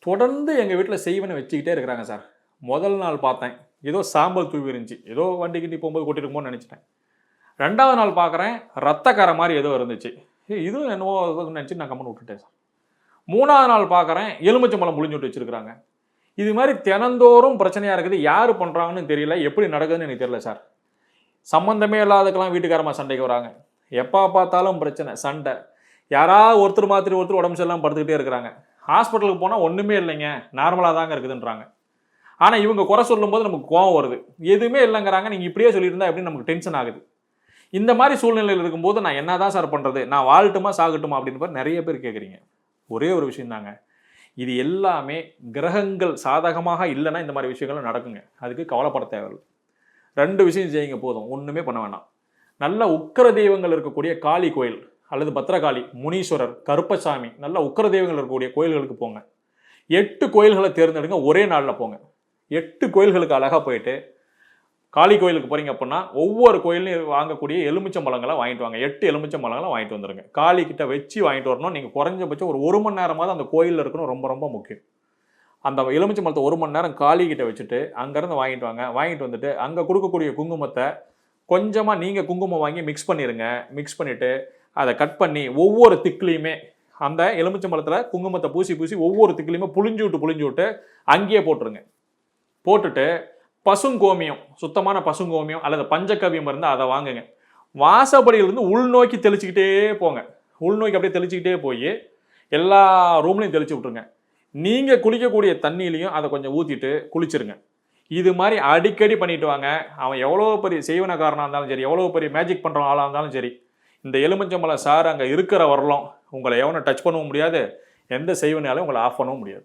தொடர்ந்து எங்கள் வீட்டில் செய்வனை வச்சுக்கிட்டே இருக்கிறாங்க சார். முதல் நாள் பார்த்தேன், ஏதோ சாம்பல் தூவி இருந்துச்சு, ஏதோ வண்டி கிண்டி போகும்போது கொட்டிருக்குமோன்னு நினச்சிட்டேன். 2வது நாள் பார்க்குறேன், ரத்தக்கரை மாதிரி ஏதோ இருந்துச்சு. இதுவும் என்னவோ நினச்சி நான் கம்மன் விட்டுட்டேன் சார். 3வது நாள் பார்க்குறேன், எலுமிச்சம்பழம் புளிஞ்சு விட்டு வச்சுருக்கிறாங்க. இது மாதிரி தினந்தோறும் பிரச்சனையாக இருக்குது. யார் பண்ணுறாங்கன்னு தெரியல, எப்படி நடக்குதுன்னு எனக்கு தெரியல சார். சம்மந்தமே இல்லாததுக்கெல்லாம் வீட்டுக்காரமா சண்டைக்கு வராங்க. எப்போ பார்த்தாலும் பிரச்சனை, சண்டை. யாராவது ஒருத்தர் மாத்திரி ஒருத்தர் உடம்பு சரியில்லாமல் படுத்துக்கிட்டே இருக்கிறாங்க. ஹாஸ்பிட்டலுக்கு போனால் ஒன்றுமே இல்லைங்க, நார்மலாக தாங்க இருக்குதுன்றாங்க. ஆனால் இவங்க குறை சொல்லும்போது நமக்கு கோவம் வருது. எதுவுமே இல்லைங்கிறாங்க, நீங்கள் இப்படியே சொல்லியிருந்தா எப்படி நமக்கு டென்ஷன் ஆகுது. இந்த மாதிரி சூழ்நிலையில் இருக்கும்போது நான் என்ன தான் சார் பண்ணுறது, நான் வாழட்டுமா சாகட்டுமா அப்படின்னு நிறைய பேர் கேட்குறீங்க. ஒரே ஒரு விஷயம் தாங்க, இது எல்லாமே கிரகங்கள் சாதகமாக இல்லைன்னா இந்த மாதிரி விஷயங்கள் நடக்குங்க. அதுக்கு கவலைப்பட தேவையில்லை. 2 விஷயம் செய்யுங்க போதும், ஒன்றுமே பண்ண வேண்டாம். நல்ல உக்கிர தெய்வங்கள் இருக்கக்கூடிய காளி கோயில் அல்லது பத்ரகாளி, முனீஸ்வரர், கருப்பசாமி, நல்ல உக்கிர தெய்வங்கள் இருக்கக்கூடிய கோயில்களுக்கு போங்க. 8 கோயில்களை தேர்ந்தெடுங்க, ஒரே நாளில் போங்க. 8 கோயில்களுக்கு அழகாக போயிட்டு காளி கோயிலுக்கு போகிறீங்க அப்படின்னா ஒவ்வொரு கோயிலையும் வாங்கக்கூடிய எலுமிச்சம்பழங்களை வாங்கிட்டு வாங்க. 8 எலுமிச்சம்பழங்களை வாங்கிட்டு வந்துடுங்க. காளி கிட்ட வச்சு வாங்கிட்டு வரணும். நீங்கள் குறைஞ்சபட்சம் ஒரு 1 மணி நேரமாவது அந்த கோயிலில் இருக்கணும், ரொம்ப ரொம்ப முக்கியம். அந்த எலுமிச்சம்பழத்தை 1 மணி நேரம் காளி கிட்ட வச்சுட்டு அங்கேருந்து வாங்கிட்டு வாங்க. வாங்கிட்டு வந்துட்டு அங்கே கொடுக்கக்கூடிய குங்குமத்தை கொஞ்சமாக நீங்கள் குங்குமம் வாங்கி மிக்ஸ் பண்ணிடுங்க. மிக்ஸ் பண்ணிவிட்டு அதை கட் பண்ணி ஒவ்வொரு திக்குலையுமே அந்த எலுமிச்சம்பழத்தில் குங்குமத்தை பூசி பூசி ஒவ்வொரு திக்குலையுமே புளிஞ்சு விட்டு அங்கேயே போட்டுருங்க. போட்டுட்டு பசுங்கோமியம், சுத்தமான பசுங்கோமியம் அல்லது பஞ்சகவியம் இருந்தால் அதை வாங்குங்க. வாசப்படியிலிருந்து உள்நோக்கி தெளிச்சுக்கிட்டே போங்க. உள்நோக்கி அப்படியே தெளிச்சுக்கிட்டே போய் எல்லா ரூம்லையும் தெளிச்சு விட்ருங்க. நீங்கள் குளிக்கக்கூடிய தண்ணியிலையும் அதை கொஞ்சம் ஊற்றிட்டு குளிச்சிருங்க. இது மாதிரி அடிக்கடி பண்ணிட்டு வாங்க. அவன் எவ்வளோ பெரிய செய்வனக்காரனாக இருந்தாலும் சரி, எவ்வளோ பெரிய மேஜிக் பண்ணுற ஆளாக இருந்தாலும் சரி, இந்த எலுமிச்சம்பழம் சார் அங்கே இருக்கிற வரலாம் உங்களை எவனை டச் பண்ணவும் முடியாது, எந்த செய்வனாலும் உங்களை ஆஃப் பண்ணவும் முடியாது.